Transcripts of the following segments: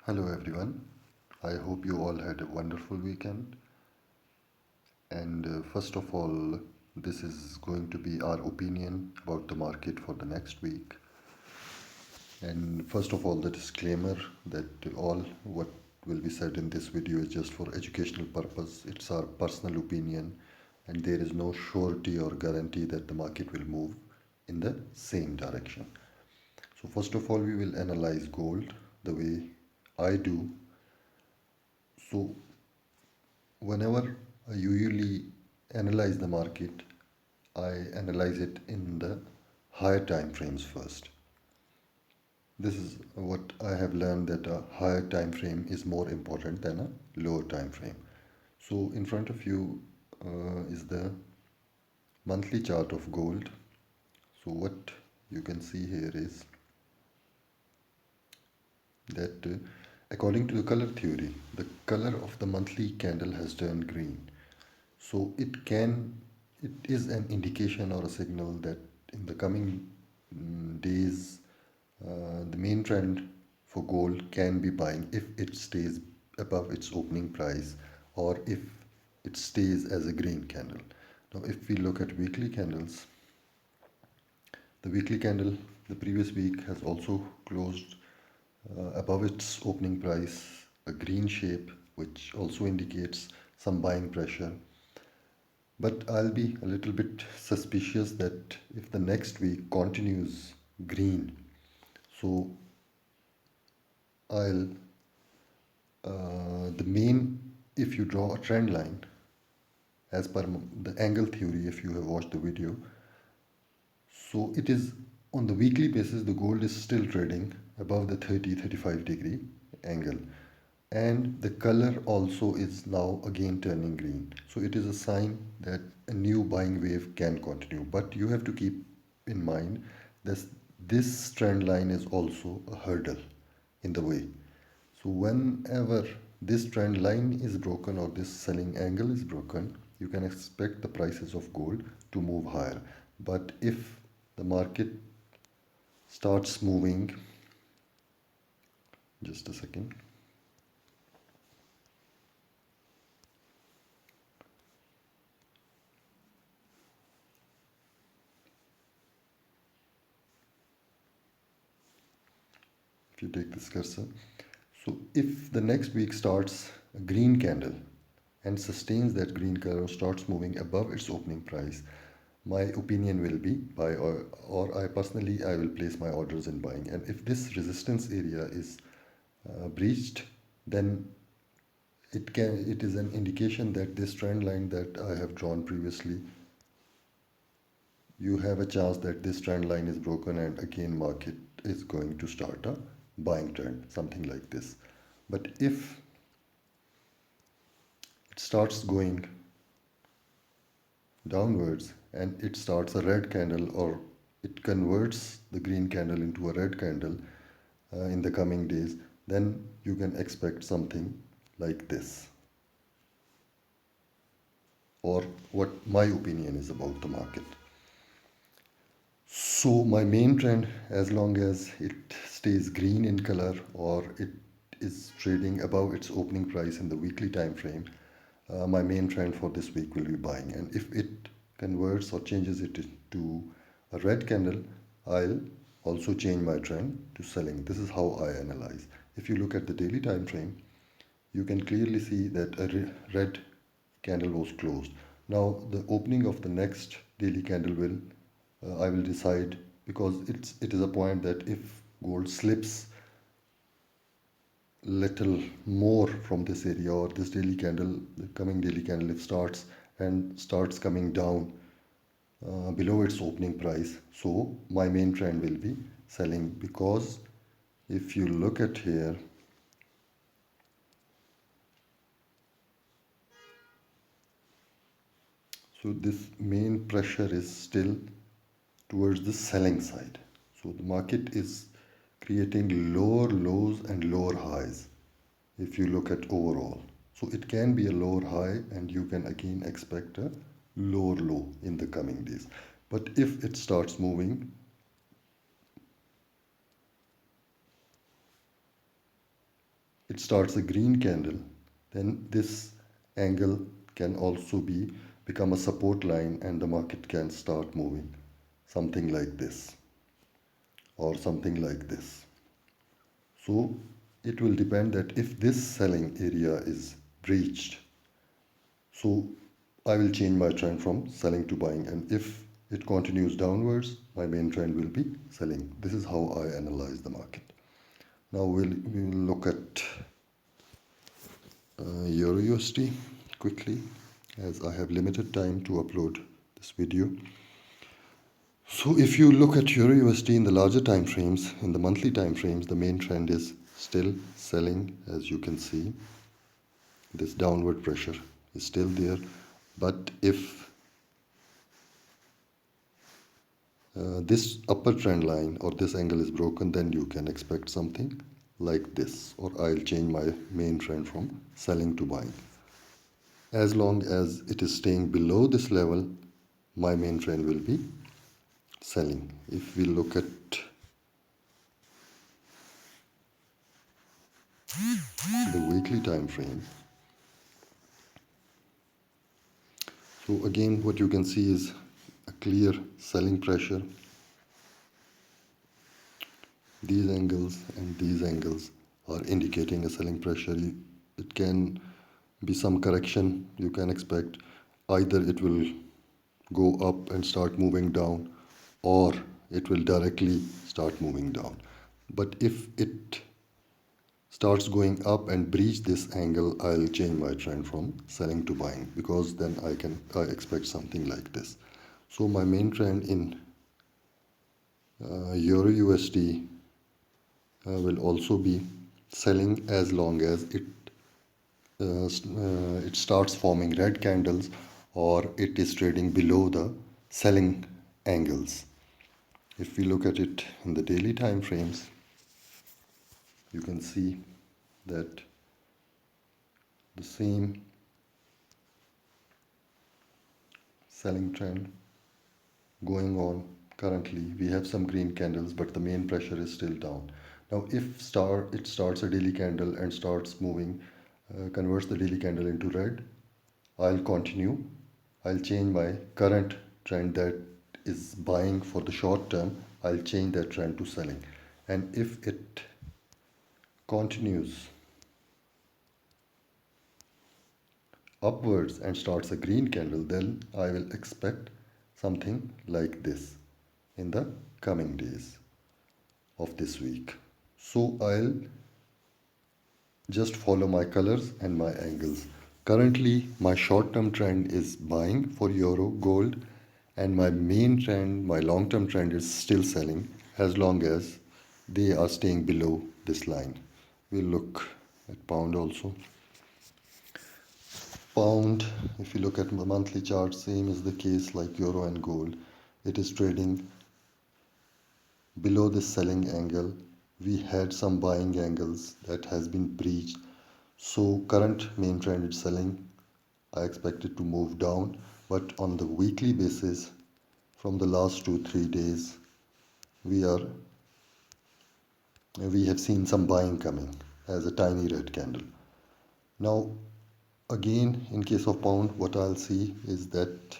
Hello everyone. I hope you all had a wonderful weekend. And first of all, this is going to be our opinion about the market for the next week. And first of all, the disclaimer that all what will be said in this video is just for educational purpose. It's our personal opinion, and there is no surety or guarantee that the market will move in the same direction. So first of all, we will analyze gold the way I do. So whenever I usually analyze the market, I analyze it in the higher time frames first. This is what I have learned, that a higher time frame is more important than a lower time frame. So in front of you is the monthly chart of gold. So what you can see here is that according to the color theory, the color of the monthly candle has turned green. So it is an indication or a signal that in the coming days, the main trend for gold can be buying if it stays above its opening price, or if it stays as a green candle. Now, if we look at weekly candles, the weekly candle the previous week has also closed above its opening price, a green shape, which also indicates some buying pressure. But I'll be a little bit suspicious that if the next week continues green, so I'll the main, if you draw a trend line as per the angle theory, if you have watched the video, so it is on the weekly basis the gold is still trading above the 30-35 degree angle, and the color also is now again turning green. So it is a sign that a new buying wave can continue, but you have to keep in mind that this trend line is also a hurdle in the way. So whenever this trend line is broken or this selling angle is broken, you can expect the prices of gold to move higher. But if the market starts moving, just a second. If you take this cursor, so if the next week starts a green candle and sustains that green color, starts moving above its opening price, my opinion will be buy, or I will place my orders in buying. And if this resistance area is breached, then it is an indication that this trend line that I have drawn previously, you have a chance that this trend line is broken and again market is going to start a buying trend, something like this. But if it starts going downwards and it starts a red candle, or it converts the green candle into a red candle in the coming days, then you can expect something like this, or what my opinion is about the market. So my main trend, as long as it stays green in color or it is trading above its opening price in the weekly time frame, my main trend for this week will be buying. And if it converts or changes it to a red candle, I'll also change my trend to selling. This is how I analyze. If you look at the daily time frame, you can clearly see that a red candle was closed. Now the opening of the next daily candle will I will decide, because it is a point that if gold slips little more from this area, or this daily candle, the coming daily candle, if starts coming down below its opening price, so my main trend will be selling. Because if you look at here, so this main pressure is still towards the selling side. So the market is creating lower lows and lower highs if you look at overall. So it can be a lower high and you can again expect a lower low in the coming days. But if it starts moving, it starts a green candle, then this angle can also become a support line and the market can start moving something like this or something like this. So it will depend that if this selling area is breached, so I will change my trend from selling to buying, and if it continues downwards, my main trend will be selling. This is how I analyze the market. Now we will look at Euro USD quickly, as I have limited time to upload this video. So if you look at Euro USD in the larger time frames, in the monthly time frames, the main trend is still selling. As you can see, this downward pressure is still there, but if this upper trend line or this angle is broken, then you can expect something like this, or I'll change my main trend from selling to buying. As long as it is staying below this level, my main trend will be selling. If we look at the weekly time frame, so again what you can see is a clear selling pressure. These angles and these angles are indicating a selling pressure. It can be some correction you can expect. Either it will go up and start moving down, or it will directly start moving down. But if it starts going up and breach this angle, I'll change my trend from selling to buying, because then I expect something like this. So my main trend in Euro USD will also be selling, as long as it starts forming red candles or it is trading below the selling angles. If we look at it in the daily time frames, you can see that the same selling trend going on. Currently we have some green candles, but the main pressure is still down. Now if it starts a daily candle and starts moving, converts the daily candle into red, I'll change my current trend that is buying for the short term, I'll change that trend to selling. And if it continues upwards and starts a green candle, then I will expect something like this in the coming days of this week. So I'll just follow my colors and my angles. Currently my short-term trend is buying for euro gold, and my main trend, my long-term trend, is still selling, as long as they are staying below this line. We'll look at pound also. Pound, if you look at the monthly chart, same is the case like euro and gold. It is trading below this selling angle. We had some buying angles that has been breached. So current main trend is selling. I expect it to move down, but on the weekly basis, from the last 2-3 days, we have seen some buying coming as a tiny red candle. Now again, in case of pound, what I'll see is that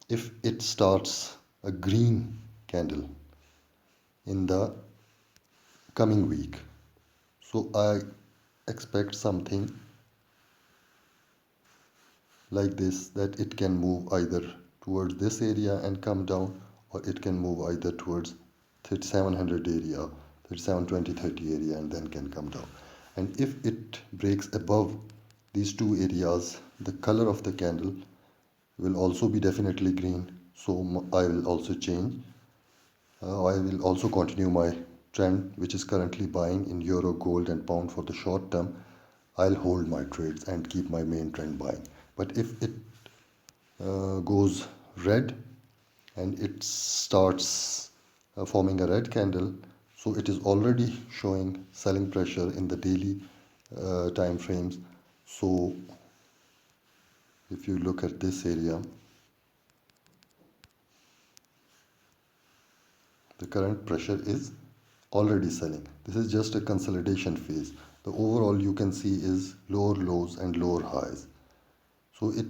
if it starts a green candle in the coming week, so I expect something like this, that it can move either towards this area and come down, or it can move either towards 3700 area, 3720 30 area, and then can come down. And if it breaks above these two areas, the color of the candle will also be definitely green. So I will also change. I will also continue my trend, which is currently buying in euro, gold, and pound for the short term. I'll hold my trades and keep my main trend buying. But if it goes red and it starts forming a red candle, so it is already showing selling pressure in the daily time frames. So if you look at this area, the current pressure is already selling. This is just a consolidation phase. the overall you can see is lower lows and lower highs. So it